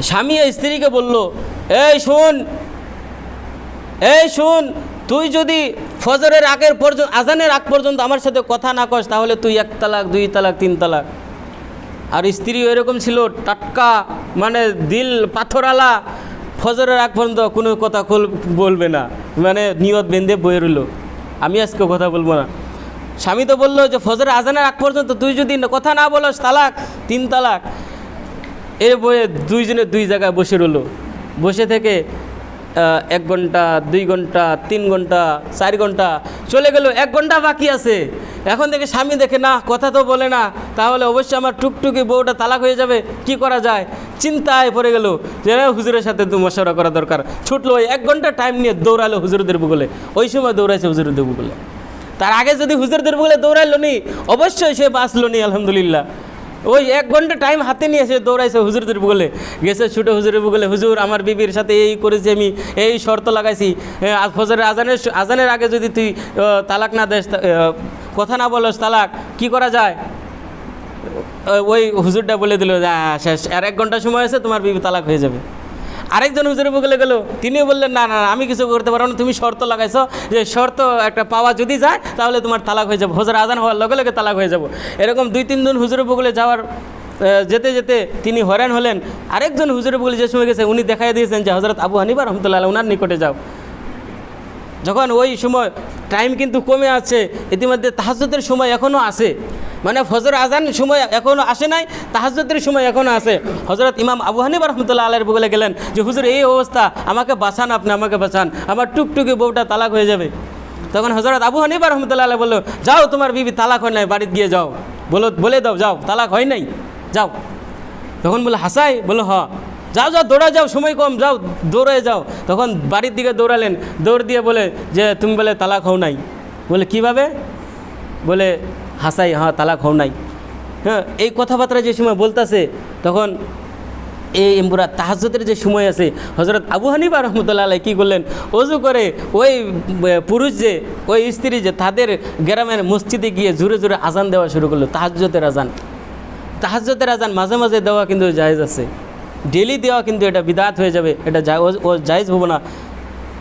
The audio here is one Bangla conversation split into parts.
স্বামী স্ত্রীকে বলল, এই শুন, তুই যদি ফজরের আগের পর্যন্ত, আজানের আগ পর্যন্ত আমার সাথে কথা না কস, তাহলে তুই 1 তালাক 2 তালাক 3 তালাক। আর স্ত্রী এরকম ছিল, টাটকা, মানে দিল পাথরালা, ফজরের আগ পর্যন্ত কোনো কথা বলবে না, মানে নিয়ত বেঁধে বয়ে রইল, আমি আজকে কথা বলবো না। স্বামী তো বললো যে ফজরের আজানের আগ পর্যন্ত তুই যদি কথা না বলস, তালাক 3 তালাক। এর বয়ে দুইজনে 2 জায়গায় বসে রইল। বসে থেকে 1 ঘন্টা, 2 ঘন্টা, 3 ঘন্টা, 4 ঘন্টা চলে গেল, 1 ঘন্টা বাকি আছে। এখন থেকে স্বামী দেখে না, কথা তো বলে না, তাহলে অবশ্যই আমার টুকটুকি বউটা তালাক হয়ে যাবে, কি করা যায়? চিন্তায় পড়ে গেল যে হুজুরের সাথে তো মশওয়ারা করা দরকার। ছুটলো, 1 ঘন্টা টাইম নিয়ে দৌড়ালো হুজুরদের বগলে। ওই সময় দৌড়াইছে হুজুরদের বগলে। তার আগে যদি হুজুরদের বগলে দৌড়াইলো নি, অবশ্যই সে বাঁচলো নি, আলহামদুলিল্লাহ। ওই 1 ঘন্টা টাইম হাতে নিয়ে এসে দৌড়াইছে হুজুরদের বগলে, গেছে ছুটে হুজুরের বগলে, হুজুর আমার বিবির সাথে এই করেছি, আমি এই শর্ত লাগাইছি, ফজরের আজানের আগে যদি তুই তালাক না দেস, কথা না বলস, তালাক কি করা যায়? ওই হুজুরটা বলে দিল, শেষ, আর 1 ঘন্টা সময় আছে, তোমার বিবি তালাক হয়ে যাবে। আরেকজন হুজুরের বগলে গেল, তিনিও বললেন, না না আমি কিছু করতে পারবো না, তুমি শর্ত লাগাইছো, যে শর্ত একটা পাওয়া যদি যায় তাহলে তোমার তালাক হয়ে যাবে, ফজর আজান হওয়ার লগে লগে তালাক হয়ে যাব। এরকম 2-3 জন হুজুরের বগলে যাওয়ার যেতে যেতে তিনি হয়রান হলেন। আরেকজন হুজুরের বগলে যে সময় গেছে, উনি দেখাই দিয়েছেন যে হযরত আবু হানিফা রাহমাতুল্লাহ আলাইহি ওনার নিকটে যাও। যখন ওই সময় টাইম কিন্তু কমে আছে, ইতিমধ্যে তাহাজ্জুদের সময় এখনও আছে, মানে ফজর আজান সময় এখনও আসে নাই, তাহাজ্জুদের সময় এখনও আছে। হযরত ইমাম আবু হানিফা রাহমাতুল্লাহ আলাইহির বগলে গেলেন যে হুজুর এই অবস্থা, আমাকে বাঁচান, আপনি আমাকে বাঁচান, আমার টুকটুকি বউটা তালাক হয়ে যাবে। তখন হযরত আবু হানিফা রাহমাতুল্লাহ আলাইহি বলল, যাও, তোমার বিবি তালাক হয় নাই, বাড়িতে গিয়ে যাও, বলে দাও, যাও, তালাক হয় নাই, যাও। তখন বলে হাসাই, বলো হ, যাও যাও, দৌড়া যাও, সময় কম, যাও, দৌড়ে যাও। তখন বাড়ির দিকে দৌড়ালেন, দৌড় দিয়ে বলে যে তুমি বলে তালাক হও নাই। বলে কিভাবে? বলে হাসাই, হ্যাঁ তালাক হও নাই। হ্যাঁ, এই কথাবার্তা যে সময় বলতেছে, তখন এই পুরা তাহাজ্জুদের যে সময় আছে, হযরত আবু হানিফা রাহমাতুল্লাহ আলাইহি কী করলেন, ওযু করে ওই পুরুষ যে, ওই স্ত্রী যে, তাদের গ্রামের মসজিদে গিয়ে জোরে জোরে আজান দেওয়া শুরু করলো, তাহাজ্জুদের আজান। তাহাজ্জুদের আজান মাঝে মাঝে দেওয়া কিন্তু জায়েজ আছে, ডেলি দেওয়া কিন্তু এটা বিদআত হয়ে যাবে, এটা জায়েজ হবে না।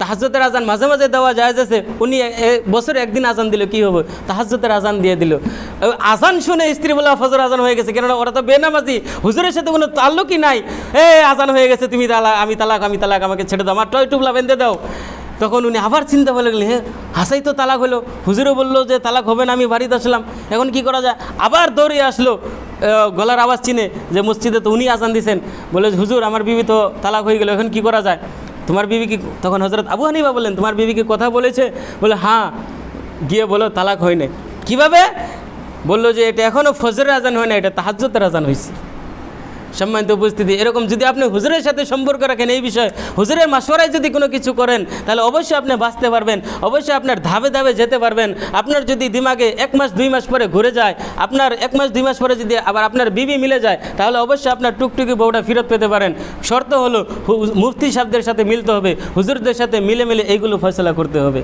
তাহাজ্জুদের আজান মাঝে মাঝে দেওয়া জায়েজ আছে। উনি বছরে 1 দিন আজান দিল, কী হবে? তাহাজ্জুদের আজান দিয়ে দিল। আজান শুনে স্ত্রী বলে ফজর আজান হয়ে গেছে, কেননা ওরা তো বেনামাজি, হুজুরের সাথে কোনো তাল্লুকই নাই। আজান হয়ে গেছে, তুমি তালাক, আমি তালাক, আমাকে ছেড়ে দাও, আমার টয় টুপলা বেঁধে দাও। তখন উনি আবার চিন্তা বলে গেলেন, হাসাই তো তালাক হলো, হুজুরও বললো যে তালাক হবে না, আমি বাড়িতে আসলাম, এখন কি করা যায়? আবার দৌড়ে আসলো, গলার আওয়াজ চিনে যে মসজিদে তো উনি আজান দিয়েছেন, বলে হুজুর আমার বিবি তো তালাক হয়ে গেল, এখন কি করা যায়? তোমার বিবি কি? তখন হযরত আবু হানিফা বললেন, তোমার বিবি কি কথা বলেছে? বলে হ্যাঁ, গিয়ে বলো তালাক হয় নাই। কীভাবে? বললো যে এটা এখনও ফজরের আজান হয় না, এটা তাহাজ্জুদের আজান হয়েছে। সম্মানিত উপস্থিতি, এরকম যদি আপনি হুজুরের সাথে সম্পর্ক রাখেন, এই বিষয়ে হুজুরের মাশওয়ারায় যদি কোনো কিছু করেন, তাহলে অবশ্যই আপনি বাঁচতে পারবেন, অবশ্যই আপনার ধাপে ধাপে যেতে পারবেন। আপনার যদি দিমাগে 1 মাস 2 মাস পরে ঘুরে যায়, আপনার 1 মাস 2 মাস পরে যদি আবার আপনার বিবি মিলে যায়, তাহলে অবশ্যই আপনার টুকটুকি বউটা ফেরত পেতে পারেন। শর্ত হলো মুফতি সাহেবদের সাথে মিলতে হবে, হুজুরদের সাথে মিলে মিলে এইগুলো ফয়সালা করতে হবে।